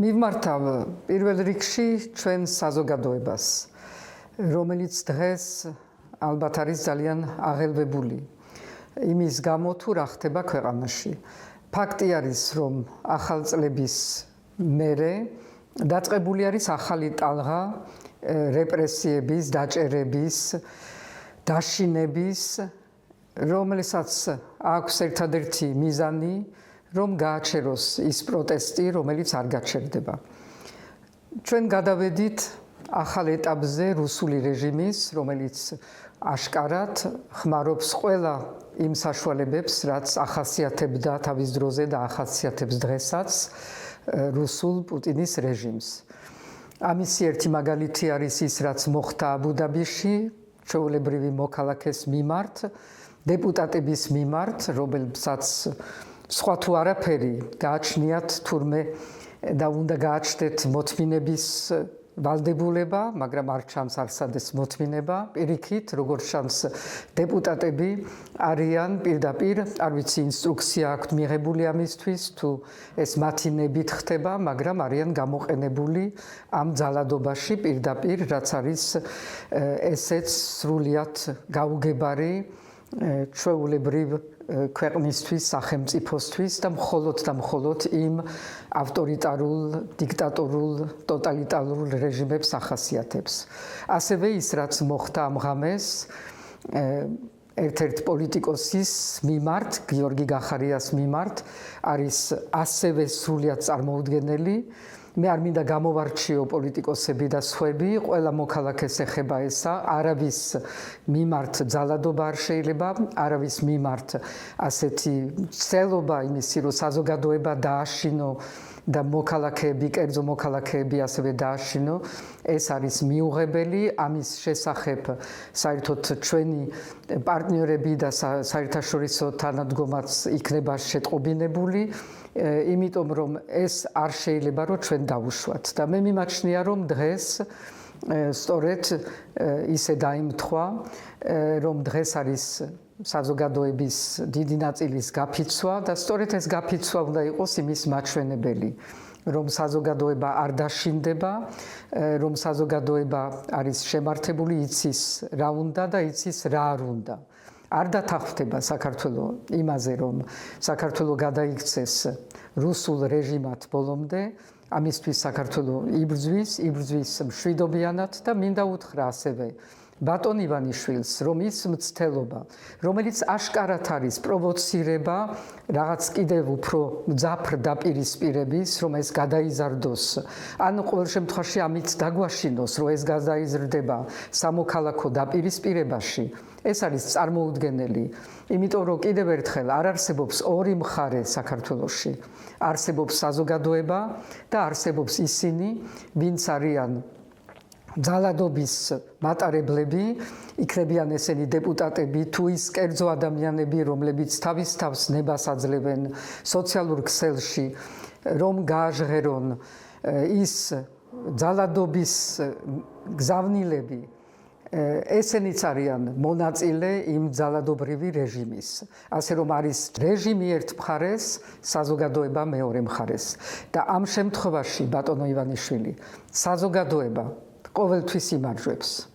მივმართავ პირველ რიგში ჩვენ საზოგადოებას, რომელიც დღეს ალბათ არის ძალიან აღელვებული იმის გამო თუ რა ხდება ქვეყანაში. ფაქტი არის, რომ ახალწლების მერე დაწყებული არის ახალი ტალღა რეპრესიების, დაჭერების, დაშინების, რომელსაც აქვს ერთადერთი მიზანი, რომ გააჩეროს ის პროტესტი, რომელიც არ გაჩერდება. ჩვენ გადავედით ახალ ეტაპზე რუსული რეჟიმის, რომელიც აშკარად ხმარობს ყველა იმ საშუალებებს, რაც ახასიათებდა თავის დროზე და ახასიათებს დღესაც რუსულ პუტინის რეჟიმს. ამისი ერთი მაგალითი არის ის, რაც მოხდა აბუ-დაბიში, ჩვეულებრივი მოქალაქეს მიმართ, დეპუტატების მიმართ, რომელსაც სხვა თუ არაფერი გააჩნიათ თურმე და უნდა გააჩნდეთ მოთმინების ვალდებულება, მაგრამ არ ჩანს არსადეს მოთმინება. პირიქით, როგორც ჩანს, დეპუტატები არიან პირდაპირ, არ ვიცი ინსტრუქცია აქვთ მიღებული ამისთვის, თუ ეს მათი ნებით ხდება, მაგრამ არიან გამოყენებული ამ ძალადობაში პირდაპირ, რაც არის ესეც სრულიად გაუგებარი ჩვეულებრივ ქვეყნისთვის, სახელმწიფოსთვის და მხოლოდ იმ ავტორიტარულ, დიქტატორულ, ტოტალიტარულ რეჟიმებს ახასიათებს. ასევე ის, რაც მოხდა ამ ღამეს ერთ-ერთ პოლიტიკოსის მიმართ, გიორგი გახარიას მიმართ, არის ასევე სრულიად წარმოუდგენელი. მე არ მინდა გამოვარჩიო პოლიტიკოსები და სხვები, ყველა მოქალაქეს ეხება ესა, არავის მიმართ ძალადობა არ შეიძლება, არავის მიმართ ასეთი ცელობა იმისი, რომ საზოგადოება დააშინო და მოქალაქეები, კერძო მოქალაქეები ასევე დააშინო, ეს არის მიუღებელი. ამის შესახებ საერთოდ ჩვენი პარტნიორები და საერთაშორისო თანადგომაც იქნება შეტყობინებული, იმიტომ რომ ეს არ შეიძლება რომ ჩვენ დავუშვათ და მე მიმაჩნია რომ დღეს სწორედ ისე დაიმთხვა რომ დღეს არის საზოგადოების დიდი ნაწილის გაფიცვა და სწორედ ეს გაფიცვა უნდა იყოს იმის მაჩვენებელი, რომ საზოგადოება არ დაშინდება, რომ საზოგადოება არის შემართებული, იცის რა უნდა და იცის რა არ უნდა. არ დათანხმდება საქართველოს იმაზე, რომ საქართველოს გადაიქცეს რუსულ რეჟიმად ბოლომდე, ამისთვის საქართველოს იბრძვის მშვიდობიანად და მინდა უთხრა ასევე ბატონ ივანიშვილს, რომ ის მცდელობა, რომელიც აშკარად არის პროვოცირება რაღაც კიდევ უფრო მძაფრ დაპირისპირების, რომ ეს გადაიზარდოს, ან ყოველ შემთხვევაში ამით დაგვაშინოს, რომ ეს გადაიზრდება სამოქალაქო დაპირისპირებაში, ეს არის წარმოუდგენელი, იმიტომ რომ კიდევ ერთხელ არ არსებობს ორი მხარე საქართველოში. არსებობს საზოგადოება და არსებობს ისინი, ვინც არიან ძალადობის მატარებლები, იქნებიან ესენი დეპუტატები, თუ ის კერძო ადამიანები, რომლებიც თავის თავს ნებას აძლევენ სოციალურ ქსელში, რომ გააჟღერონ ის ძალადობის გზავნილები, ესენიც არიან მონაწილე იმ ძალადობრივი რეჟიმის. ასე რომ არის რეჟიმი ერთ მხარეს, საზოგადოება მეორე მხარეს. და ამ შემთხვევაში, ბატონო ივანიშვილი, საზოგადოება ყოველთვის იმარჯვებს.